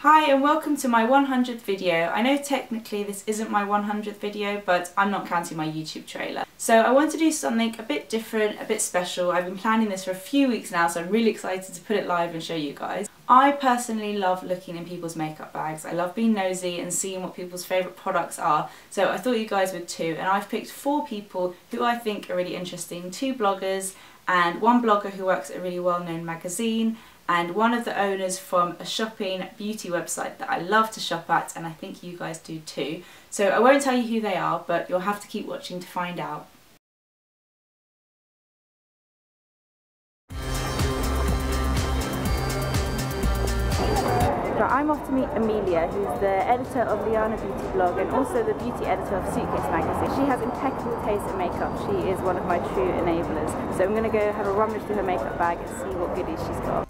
Hi and welcome to my 100th video. I know technically this isn't my 100th video, but I'm not counting my YouTube trailer. So I want to do something a bit different, a bit special. I've been planning this for a few weeks now, so I'm really excited to put it live and show you guys. I personally love looking in people's makeup bags. I love being nosy and seeing what people's favourite products are, so I thought you guys would too. And I've picked 4 people who I think are really interesting, 2 bloggers and 1 blogger who works at a really well-known magazine, and one of the owners from a shopping beauty website that I love to shop at, and I think you guys do too. So I won't tell you who they are, but you'll have to keep watching to find out. So I'm off to meet Amelia, who's the editor of Liana Beauty blog and also the beauty editor of Suitcase magazine. She has impeccable taste in makeup. She is one of my true enablers. So I'm going to go have a rummage through her makeup bag and see what goodies she's got.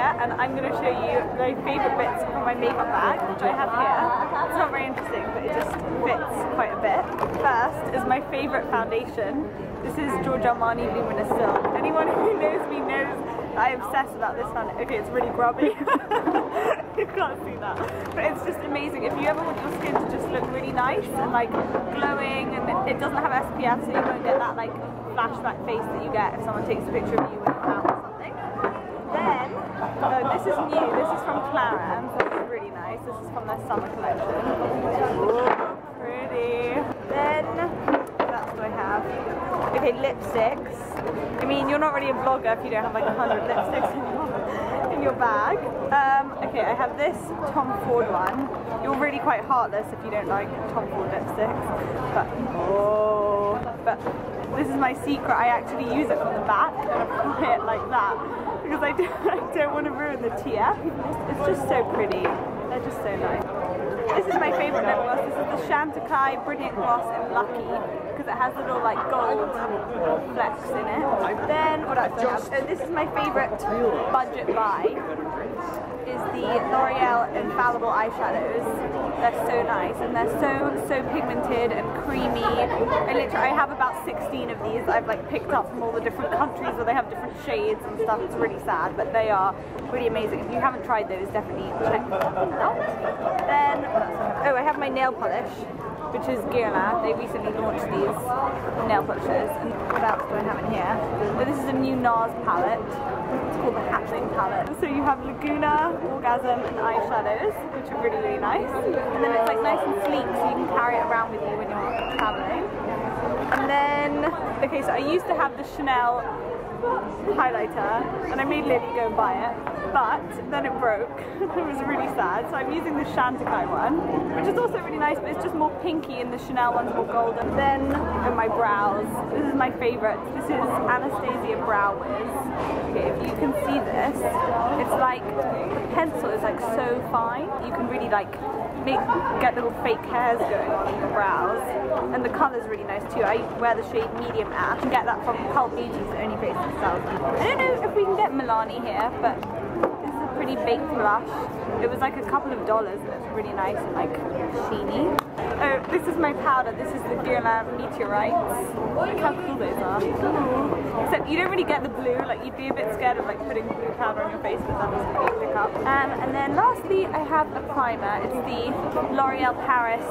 And I'm going to show you my favourite bits from my makeup bag, which I have here. It's not very interesting, but it just fits quite a bit. First is my favourite foundation. This is Giorgio Armani Luminoso. Anyone who knows me knows that I obsess about this foundation. Okay, it's really grubby. You can't see that. But it's just amazing. If you ever want your skin to just look really nice and like glowing, and it doesn't have SPF, so you won't get that like flashback face that you get if someone takes a picture of you when you're out or something. Then, this is new, this is from Clara, so this is really nice. This is from their summer collection. Ooh, pretty. Then, what else do I have? Okay, lipsticks. I mean, you're not really a blogger if you don't have like 100 lipsticks in your bag. Okay, I have this Tom Ford one. You're really quite heartless if you don't like Tom Ford lipsticks. But this is my secret. I actually use it from the back and apply it like that because I don't want to ruin the TF. It's just so pretty. They're just so nice. This is my favourite lip gloss. This is the Chantecaille Brilliant Gloss in Lucky because it has little like gold flecks in it. Then what else do I have? This is my favourite budget buy. Is the L'Oreal Infallible eyeshadows. They're so nice and they're so pigmented and creamy. I have about 16 of these I've like picked up from all the different countries where they have different shades and stuff. It's really sad, but they are really amazing. If you haven't tried those, definitely check them out. Then, I have my nail polish, which is Guerlain. They recently launched these nail polishes. And what else do I have in here? So this is a new NARS palette. It's called the Hatchling palette. So you have Laguna, Orgasm and eyeshadows, which are really, really nice. And then it's like nice and sleek, so you can carry it around with you when you're traveling. And then, okay, so I used to have the Chanel highlighter, and I made Lily go and buy it, but then it broke. It was really sad, so I'm using the Chantecaille one, which is also really nice, but it's just more pinky and the Chanel one's more golden. Then, my brows. This is my favourite. This is Anastasia Brow Wiz. Okay, if you can see this, it's like, the pencil is like so fine, you can really like get little fake hairs going on in your brows, and the colour's really nice too. I wear the shade medium ash. You can get that from Cult Beauty's, the only place that sells them. I don't know if we can get Milani here, but this is a pretty baked blush. It was like a couple of dollars and it's really nice and like sheeny. Oh, this is my powder. This is the Guerlain Meteorites. Look how cool those are. Except you don't really get the blue, like you'd be a bit scared of like putting blue powder on your face, but that doesn't really pick up. And then lastly I have a primer. It's the L'Oreal Paris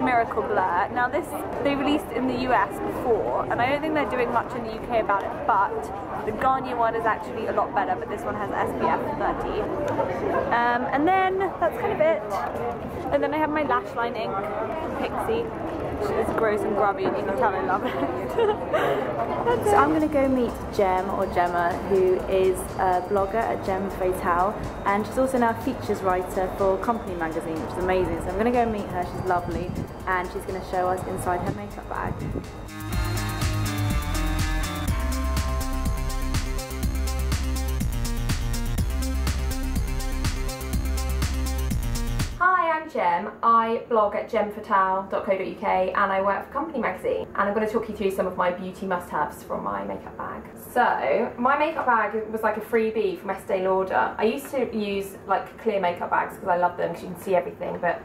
Miracle Blur. Now this, they released in the US before, and I don't think they're doing much in the UK about it, but the Garnier one is actually a lot better, but this one has SPF 30. And then that's kind of it. And then I have my lash line ink, Pixie, which is gross and grubby, and you can tell I love it. So I'm going to go meet Gem, or Gemma, who is a blogger at Gem Fatale, and she's also now a features writer for Company magazine, which is amazing. So I'm going to go meet her. She's lovely, and she's going to show us inside her makeup bag. Hi, I'm Gem. I blog at gemfatale.co.uk and I work for Company magazine, and I'm going to talk you through some of my beauty must-haves from my makeup bag. So, my makeup bag was like a freebie from Estee Lauder. I used to use like clear makeup bags because I love them because you can see everything, but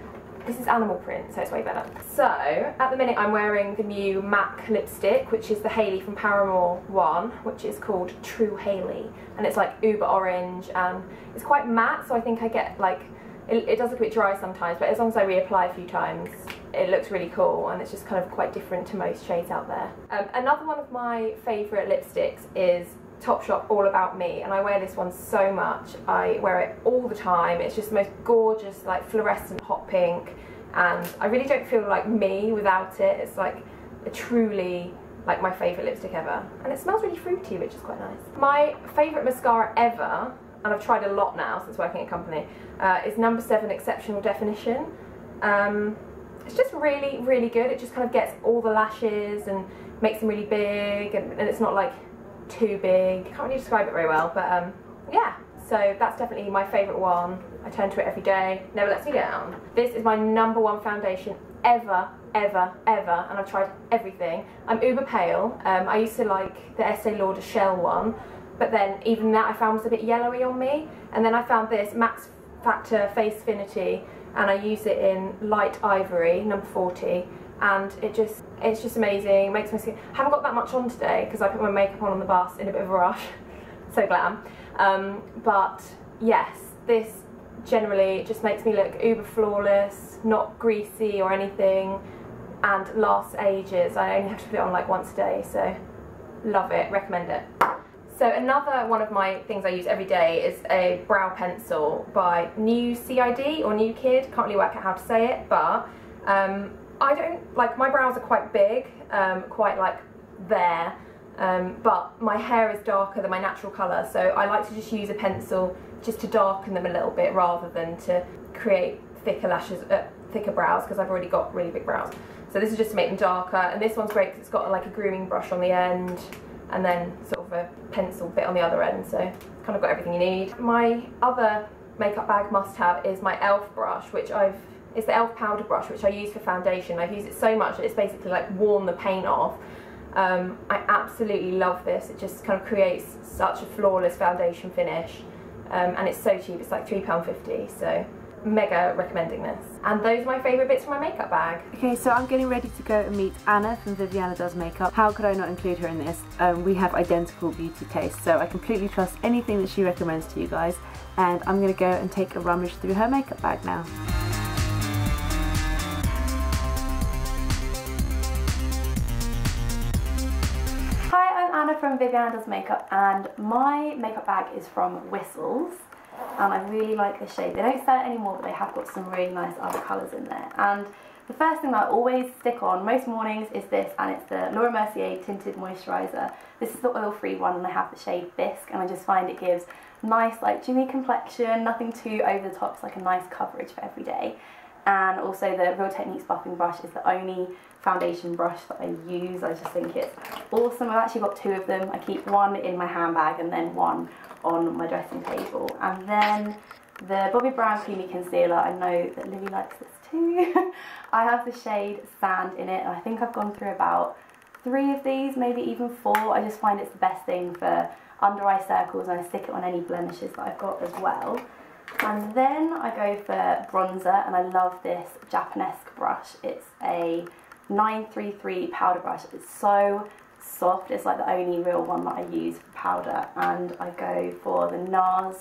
This is animal print, so it's way better. So, at the minute I'm wearing the new MAC lipstick, which is the Hayley from Paramore one, which is called True Hayley. And it's like uber orange, and it's quite matte, so I think I get like, it does look a bit dry sometimes, but as long as I reapply a few times, it looks really cool, and it's just kind of quite different to most shades out there. Another one of my favourite lipsticks is Topshop All About Me, and I wear this one so much. I wear it all the time. It's just the most gorgeous, like fluorescent hot pink, and I really don't feel like me without it. It's like a truly like my favourite lipstick ever, and it smells really fruity, which is quite nice. My favourite mascara ever, and I've tried a lot now since working at a company, is No. 7 Exceptional Definition. It's just really, really good. It just kind of gets all the lashes and makes them really big, and it's not like too big. Can't really describe it very well, but yeah, so that's definitely my favourite one. I turn to it every day, never lets me down. This is my #1 foundation ever, ever, ever, and I've tried everything. I'm uber pale. I used to like the Estee Lauder Shell one, but then even that I found was a bit yellowy on me, and then I found this Max Factor Face Affinity, and I use it in light ivory, No. 40, and it's just amazing. It makes my skin, I haven't got that much on today because I put my makeup on the bus in a bit of a rush, so glam, but yes, this generally just makes me look uber flawless, not greasy or anything, and lasts ages. I only have to put it on like once a day, so love it, recommend it. So another one of my things I use every day is a brow pencil by New C.I.D or New Kid, can't really work out how to say it, but I don't, like, my brows are quite big, quite like there, but my hair is darker than my natural colour, so I like to just use a pencil just to darken them a little bit rather than to create thicker lashes, thicker brows, because I've already got really big brows. So this is just to make them darker, and this one's great because it's got like a grooming brush on the end, and then sort of a pencil bit on the other end, so kind of got everything you need. My other makeup bag must-have is my E.L.F brush, which it's the E.L.F powder brush, which I use for foundation. I've used it so much that it's basically like worn the paint off. I absolutely love this. It just kind of creates such a flawless foundation finish, and it's so cheap. It's like £3.50, so mega recommending this. And those are my favourite bits from my makeup bag. Okay, so I'm getting ready to go and meet Anna from Viviana Does Makeup. How could I not include her in this? We have identical beauty tastes, so I completely trust anything that she recommends to you guys, and I'm going to go and take a rummage through her makeup bag now. Hi, I'm Anna from Viviana Does Makeup, and my makeup bag is from Whistles. And I really like this shade. They don't sell it anymore, but they have got some really nice other colours in there. And the first thing that I always stick on most mornings is this, and it's the Laura Mercier Tinted Moisturiser. This is the oil-free one, and I have the shade Bisque, and I just find it gives nice, like, dewy complexion, nothing too over the top. It's like a nice coverage for every day. And also the Real Techniques buffing brush is the only foundation brush that I use. I just think it's awesome. I've actually got two of them. I keep one in my handbag and then one on my dressing table. And then the Bobbi Brown Creamy Concealer, I know that Livy likes this too. I have the shade Sand in it, and I think I've gone through about 3 of these, maybe even 4. I just find it's the best thing for under eye circles, and I stick it on any blemishes that I've got as well. And then I go for bronzer, and I love this Japanesque brush. It's a 933 powder brush. It's so soft. It's like the only real one that I use for powder, and I go for the NARS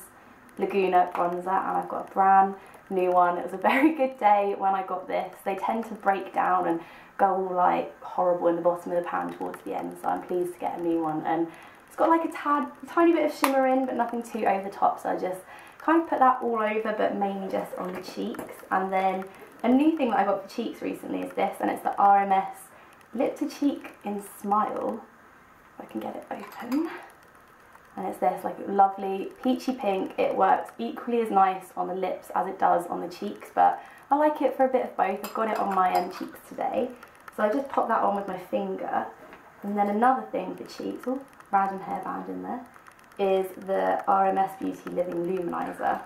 Laguna bronzer, and I've got a brand new one. It was a very good day when I got this. They tend to break down and go all like horrible in the bottom of the pan towards the end, so I'm pleased to get a new one. And it's got like a tiny bit of shimmer in, but nothing too over the top, so I just kind of put that all over, but mainly just on the cheeks. And then a new thing that I got for cheeks recently is this, and it's the RMS Lip to Cheek in Smile, if I can get it open. And it's this like lovely peachy pink. It works equally as nice on the lips as it does on the cheeks, but I like it for a bit of both. I've got it on my cheeks today, so I just pop that on with my finger. And then another thing for cheeks, oh, random hairband in there, is the RMS Beauty Living Luminizer.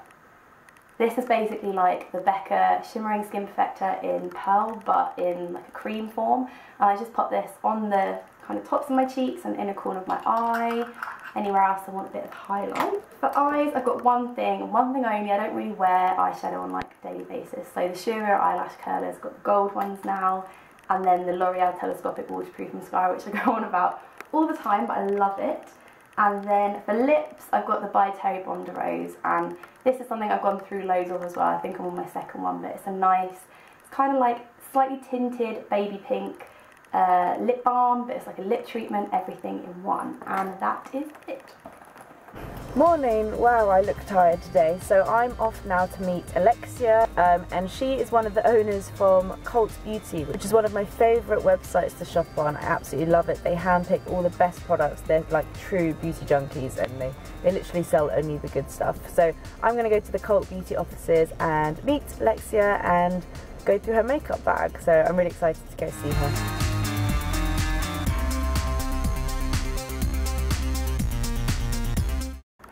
This is basically like the Becca Shimmering Skin Perfector in Pearl, but in like a cream form. And I just pop this on the kind of tops of my cheeks and inner corner of my eye, anywhere else I want a bit of highlight. For eyes, I've got one thing only. I don't really wear eyeshadow on like daily basis. So the Shearer eyelash curler's got the gold ones now, and then the L'Oreal telescopic waterproof mascara, which I go on about all the time, but I love it. And then for lips, I've got the By Terry Bonder Rose, and this is something I've gone through loads of as well. I think I'm on my second one, but it's a nice, it's kind of like slightly tinted baby pink lip balm, but it's like a lip treatment, everything in one, and that is it. Morning. Wow, I look tired today. So I'm off now to meet Alexia, and she is one of the owners from Cult Beauty, which is one of my favourite websites to shop on. I absolutely love it. They handpick all the best products. They're like true beauty junkies, and they literally sell only the good stuff. So I'm going to go to the Cult Beauty offices and meet Alexia and go through her makeup bag. So I'm really excited to go see her.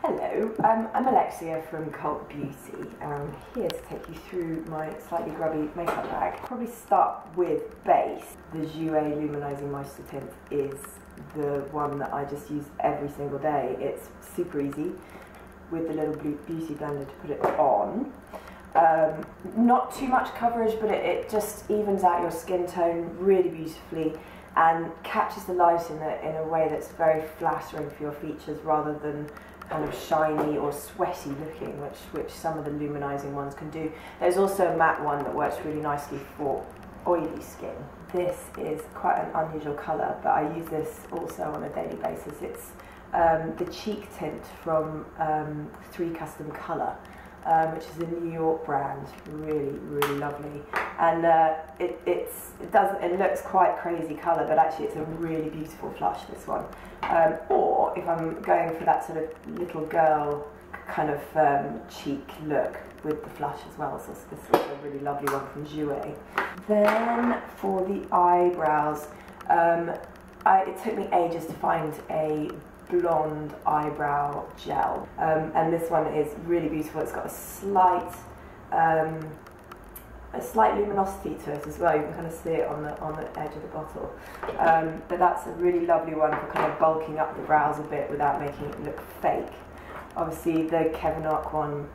Hello, I'm Alexia from Cult Beauty, and I'm here to take you through my slightly grubby makeup bag. Probably start with base. The Jewel Luminising Moisture Tint is the one that I just use every single day. It's super easy with the little beauty blender to put it on. Not too much coverage, but it just evens out your skin tone really beautifully and captures the light in a way that's very flattering for your features rather than kind of shiny or sweaty looking, which some of the luminising ones can do. There's also a matte one that works really nicely for oily skin. This is quite an unusual colour, but I use this also on a daily basis. It's the cheek tint from 3 Custom Colour, which is a New York brand, really, really lovely. And it looks quite crazy colour, but actually it's a really beautiful flush, this one. Or if I'm going for that sort of little girl kind of cheek look with the flush as well, so this is a really lovely one from Jewel. Then for the eyebrows, it took me ages to find a blonde eyebrow gel, and this one is really beautiful. It's got a slight luminosity to it as well. You can kind of see it on the edge of the bottle, but that's a really lovely one for kind of bulking up the brows a bit without making it look fake. Obviously the Kevyn Aucoin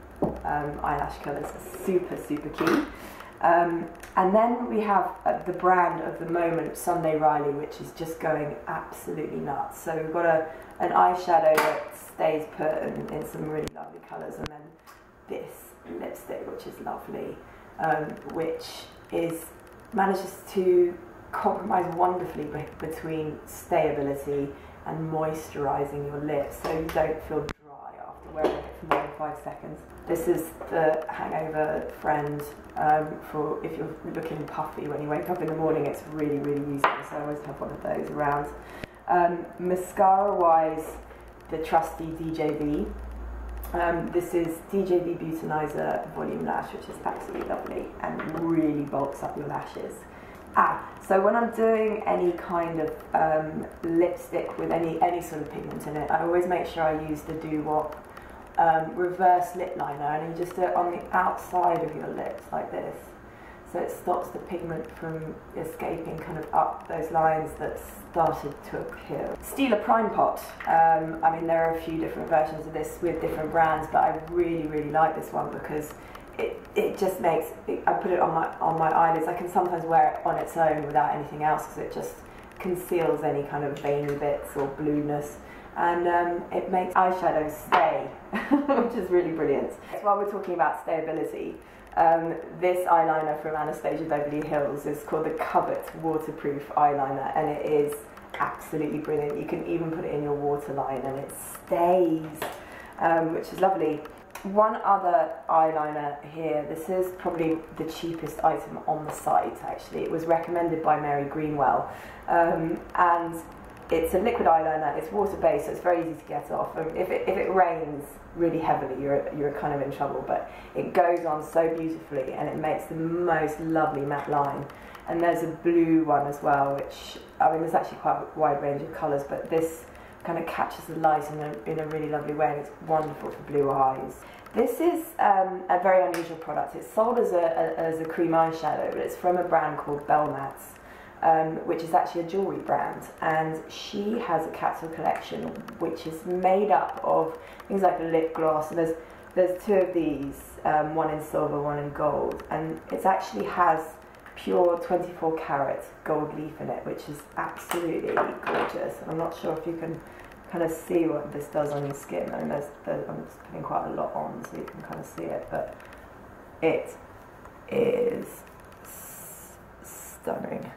eyelash colour is super key. And then we have the brand of the moment, Sunday Riley, which is just going absolutely nuts. So we've got an eyeshadow that stays put in some really lovely colours, and then this lipstick, which is lovely, which manages to compromise wonderfully between stayability and moisturising your lips, so you don't feel dry after wearing it for more than 5 seconds. This is the hangover friend for if you're looking puffy when you wake up in the morning. It's really, really useful, so I always have one of those around. Mascara-wise, the trusty DJV. This is DJV Beautynizer Volume Lash, which is absolutely lovely and really bulks up your lashes. So when I'm doing any kind of lipstick with any sort of pigment in it, I always make sure I use the Doo-Wop reverse lip liner, and you just do it on the outside of your lips like this, so it stops the pigment from escaping kind of up those lines that started to appear. Stila Prime Pot. I mean, there are a few different versions of this with different brands, but I really, really like this one because it just makes I put it on my eyelids. I can sometimes wear it on its own without anything else because it just conceals any kind of veiny bits or blueness, and it makes eyeshadow stay, which is really brilliant. While we're talking about stayability, this eyeliner from Anastasia Beverly Hills is called the Covet Waterproof Eyeliner, and it is absolutely brilliant. You can even put it in your waterline and it stays, which is lovely. One other eyeliner here, this is probably the cheapest item on the site actually. It was recommended by Mary Greenwell, and it's a liquid eyeliner, it's water-based, so it's very easy to get off. If it rains really heavily, you're kind of in trouble, but it goes on so beautifully and it makes the most lovely matte line. And there's a blue one as well, which, I mean, there's actually quite a wide range of colours, but this kind of catches the light in a really lovely way, and it's wonderful for blue eyes. This is a very unusual product. It's sold as a cream eyeshadow, but it's from a brand called Belmats, which is actually a jewellery brand, and she has a capsule collection which is made up of things like lip gloss, and there's there's 2 of these, one in silver, one in gold, and it actually has pure 24 karat gold leaf in it, which is absolutely gorgeous. And I'm not sure if you can kind of see what this does on your skin. I mean, I'm just putting quite a lot on so you can kind of see it, but it is stunning.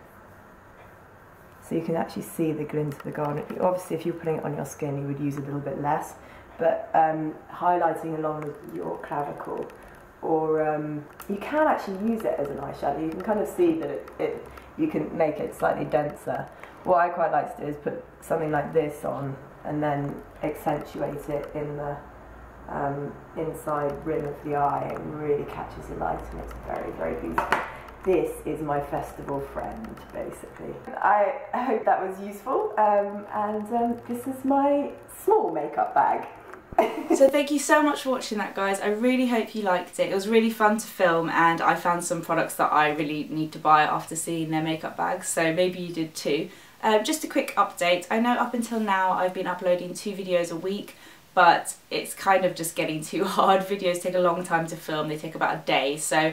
So you can actually see the glint of the garnet. Obviously, if you're putting it on your skin, you would use a little bit less, but highlighting along your clavicle, or you can actually use it as an eyeshadow. You can kind of see that you can make it slightly denser. What I quite like to do is put something like this on and then accentuate it in the inside rim of the eye. It really catches your light and it's very, very beautiful. This is my festival friend, basically. I hope that was useful, and this is my small makeup bag. So thank you so much for watching that, guys. I really hope you liked it. It was really fun to film, and I found some products that I really need to buy after seeing their makeup bags, so maybe you did too. Just a quick update. I know up until now I've been uploading 2 videos a week, but it's kind of just getting too hard. Videos take a long time to film. They take about a day, so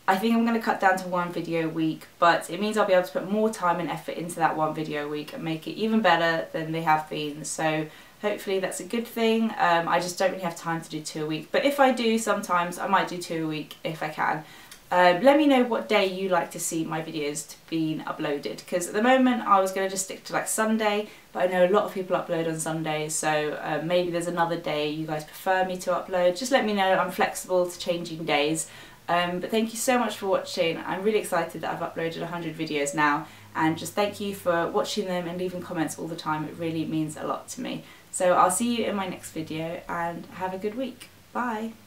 I think I'm going to cut down to 1 video a week, but it means I'll be able to put more time and effort into that 1 video a week and make it even better than they have been. So hopefully that's a good thing. I just don't really have time to do 2 a week, but if I do, sometimes I might do 2 a week if I can. Let me know what day you like to see my videos being uploaded, because at the moment I was going to just stick to like Sunday, but I know a lot of people upload on Sundays, so maybe there's another day you guys prefer me to upload. Just let me know. I'm flexible to changing days. But thank you so much for watching. I'm really excited that I've uploaded 100 videos now, and just thank you for watching them and leaving comments all the time. It really means a lot to me. So I'll see you in my next video, and have a good week. Bye!